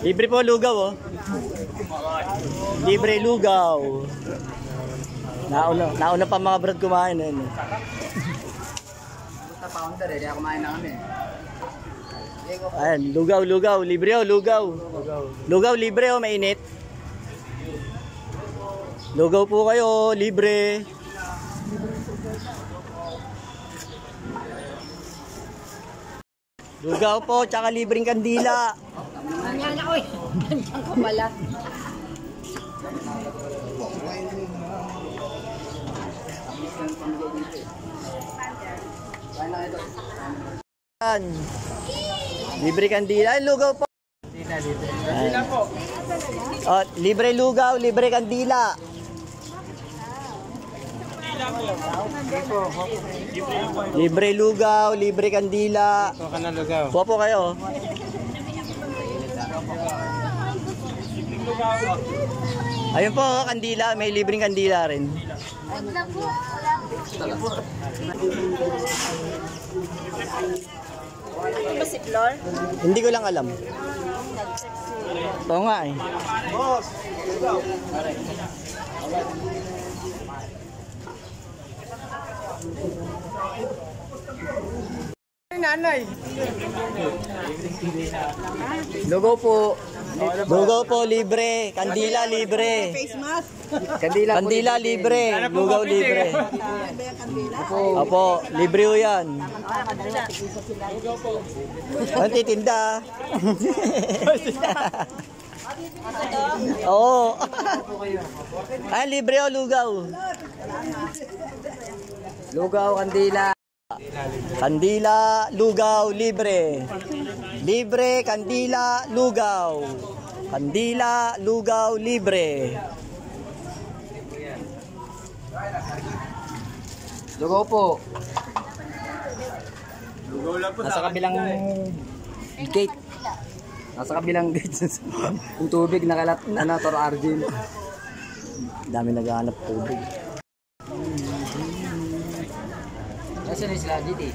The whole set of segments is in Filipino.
Libre po lugaw, oh. Libre lugaw. Nauna pa mga brad kumain. Basta founder eh, kaya kumain na kami. Ayan, lugaw. Libre, oh, lugaw. Lugaw, libre, oh, mainit. Lugaw po kayo, libre. Lugaw po, tsaka libreng kandila. Nandiyan ako eh. Nandiyan ka pala. Libre kandila. Ay, lugaw po. Kandila po. Oh, libre lugaw, libre kandila. Libre lugaw, libre kandila. Kuha ka na lugaw. Kuha po kayo. Ayun po, kandila. May libreng kandila rin. Ano ba si Flor? Hindi ko lang alam. Oo nga eh. Boss! Lugaw! Nanay! Lugaw po. Lugaw po, libre. Kandila, libre. Face mask. Kandila, libre. Lugaw, libre. Opo, libre ho yan. Ang titinda. Oo. Ay, libre o lugaw. Lugaw, kandila. Kandila, lugaw, libre. Libre, kandila, lugaw. Kandila, lugaw, libre. Lugaw po. Nasa kabilang gate. Nasa kabilang gate. Yung tubig nakalat na Tor Arjun. Dami naghahanap tubig. Kasi na sila dito eh.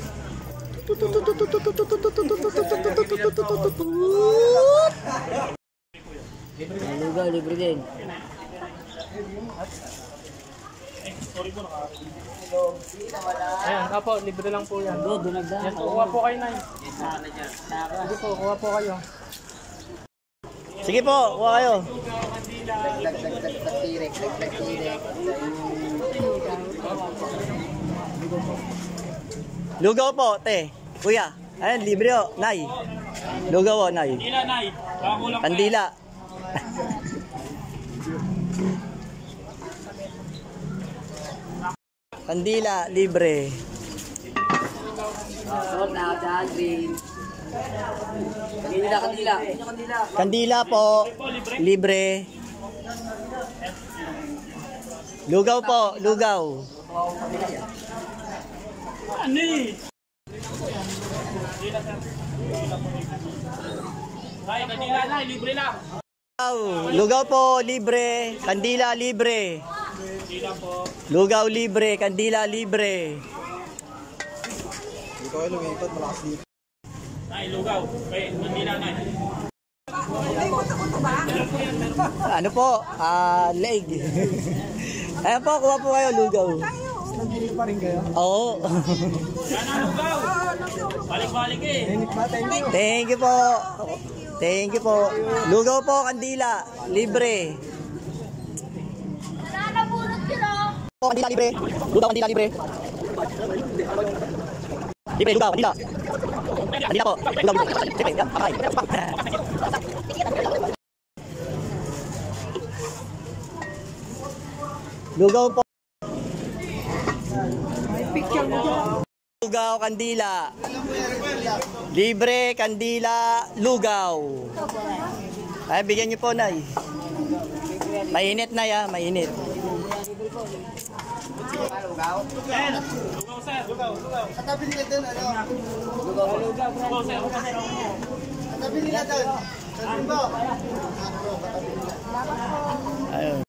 Lugaw, libre din. Ayan, po, libre lang po yan. Yes, kuha po kayo na. Sige po, kuha po kayo. Sige po, kuha kayo. Tagtirek. Lugaw po, te. Kuya. Ayan, libre o. Nay. Lugaw o, nay. Kandila, Nay. Kandila. Kandila, libre. Salt na, dyan, green. Kandila. Kandila po, libre. Lugaw po, lugaw. Ani! Nay, kandila, Nay. Libre lang. Lugaw po, libre. Kandila, libre. Kandila po. Lugaw, libre. Kandila, libre. Dito kayo lumipat, malakas dito. Nay, lugaw. Okay, kandila, Nay. Ano po? Leg. Ayan po, kuha po kayo, lugaw. Nagdilig pa rin kayo? Oo. Yan ang lugaw. Balik-balik eh. Thank you po. Thank you po. Lugaw po, kandila. Libre. Po, kandila, libre. Lugaw, kandila, libre. Libre, lugaw, kandila. Kandila po. Lugaw, libre. Yan, pakay. Lugaw po. Lugaw, kandila. Libre, kandila, lugaw. Ay, bigyan niyo po, Nay. Mainit na ya, mainit. Lugaw? Lugaw, sir. Lugaw. Katabi nila doon, ano? Lugaw, sir. Katabi nila doon. Ayun. Ayun.